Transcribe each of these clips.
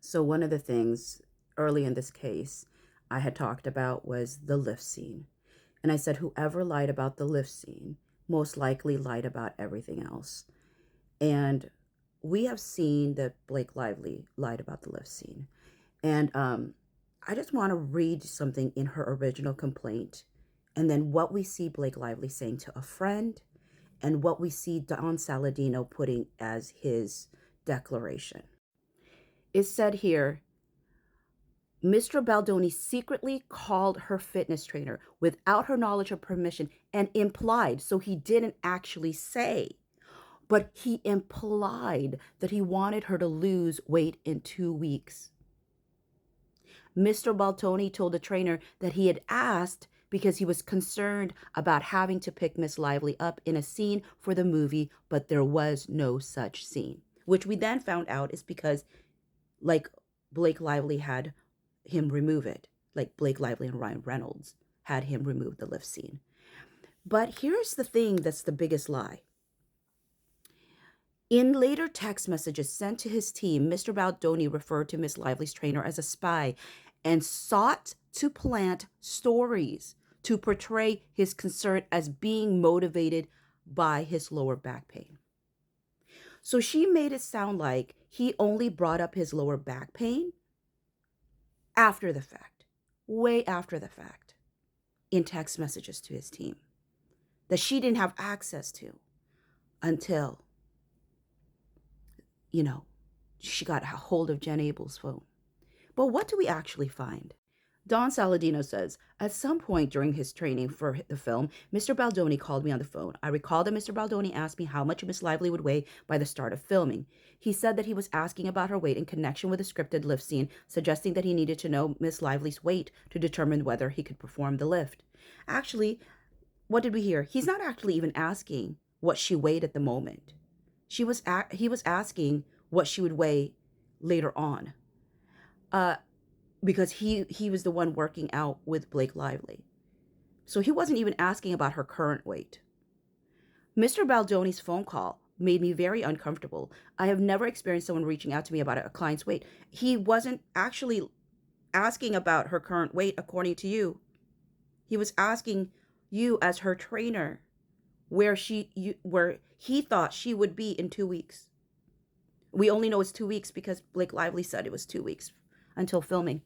So one of the things early in this case I had talked about was the lift scene. And I said whoever lied about the lift scene most likely lied about everything else. And we have seen that Blake Lively lied about the lift scene. And I just want to read something in her original complaint, and then what we see Blake Lively saying to a friend, and what we see Don Saladino putting as his declaration. It said here, Mr. Baldoni secretly called her fitness trainer without her knowledge or permission and implied, so he didn't actually say, but he implied that he wanted her to lose weight in 2 weeks. Mr. Baltoni told the trainer that he had asked because he was concerned about having to pick Miss Lively up in a scene for the movie, but there was no such scene, which we then found out is because, like, Blake Lively had him remove it, like Blake Lively and Ryan Reynolds had him remove the lift scene. But here's the thing that's the biggest lie. In later text messages sent to his team, Mr. Baldoni referred to Miss Lively's trainer as a spy and sought to plant stories to portray his concern as being motivated by his lower back pain. So she made it sound like he only brought up his lower back pain after the fact, way after the fact, in text messages to his team that she didn't have access to until, she got a hold of Jen Abel's phone. But what do we actually find? Don Saladino says, at some point during his training for the film, Mr. Baldoni called me on the phone. I recall that Mr. Baldoni asked me how much Miss Lively would weigh by the start of filming. He said that he was asking about her weight in connection with a scripted lift scene, suggesting that he needed to know Miss Lively's weight to determine whether he could perform the lift. Actually, what did we hear? He's not actually even asking what she weighed at the moment. He was asking what she would weigh later on. Because he was the one working out with Blake Lively. So he wasn't even asking about her current weight. Mr. Baldoni's phone call made me very uncomfortable. I have never experienced someone reaching out to me about a client's weight. He wasn't actually asking about her current weight, according to you. He was asking you as her trainer where he thought she would be in 2 weeks. We only know it's 2 weeks because Blake Lively said it was 2 weeks until filming.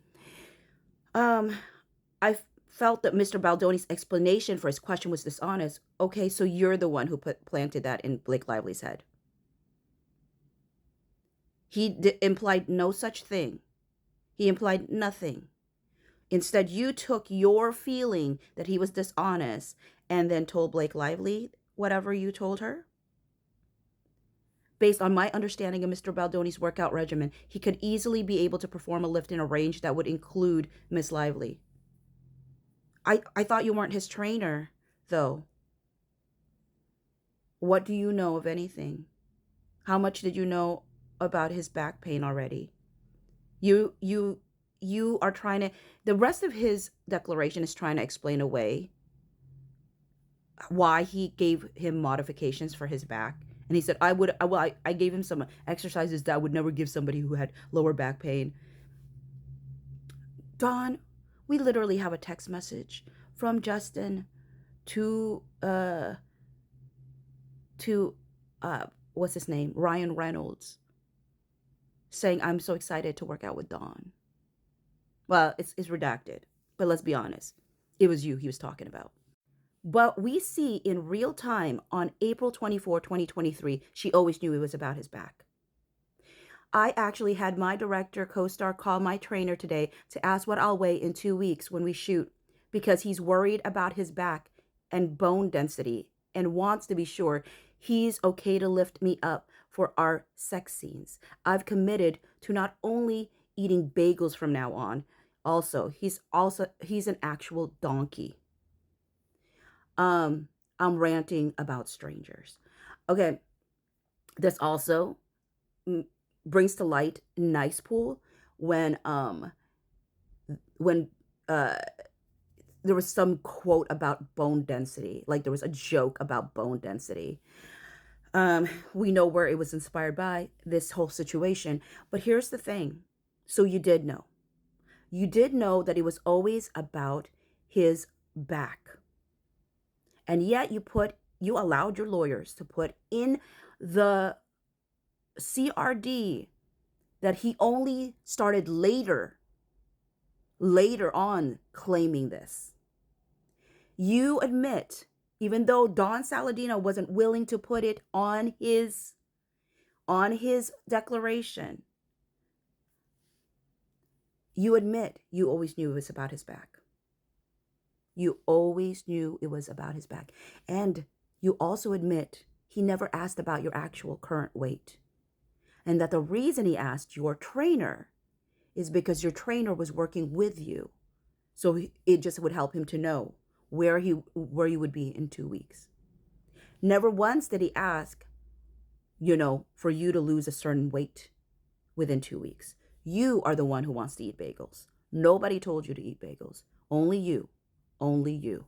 I felt that Mr. Baldoni's explanation for his question was dishonest. Okay, so you're the one who planted that in Blake Lively's head. He implied no such thing. He implied nothing. Instead, you took your feeling that he was dishonest and then told Blake Lively whatever you told her. Based on my understanding of Mr. Baldoni's workout regimen, he could easily be able to perform a lift in a range that would include Miss Lively. I thought you weren't his trainer, though. What do you know of anything? How much did you know about his back pain already? You are trying to, the rest of his declaration is trying to explain away why he gave him modifications for his back. And he said, I gave him some exercises that I would never give somebody who had lower back pain. Don, we literally have a text message from Justin to what's his name? Ryan Reynolds, saying, I'm so excited to work out with Dawn. Well, it's redacted, but let's be honest. It was you he was talking about. But we see in real time on April 24, 2023, she always knew it was about his back. I actually had my director co-star call my trainer today to ask what I'll weigh in 2 weeks when we shoot, because he's worried about his back and bone density and wants to be sure he's okay to lift me up for our sex scenes. I've committed to not only eating bagels from now on, he's an actual donkey. I'm ranting about strangers. Okay, this also brings to light Nice Pool when there was some quote about bone density, like there was a joke about bone density. We know where it was inspired by, this whole situation. But here's the thing. So you did know. You did know that it was always about his back. And yet you allowed your lawyers to put in the CRD that he only started later on claiming this. You admit, even though Don Saladino wasn't willing to put it on his declaration, you admit you always knew it was about his back. You always knew it was about his back. And you also admit he never asked about your actual current weight. And that the reason he asked your trainer is because your trainer was working with you. So it just would help him to know where you would be in 2 weeks. Never once did he ask, for you to lose a certain weight within 2 weeks. You are the one who wants to eat bagels. Nobody told you to eat bagels. Only you. Only you.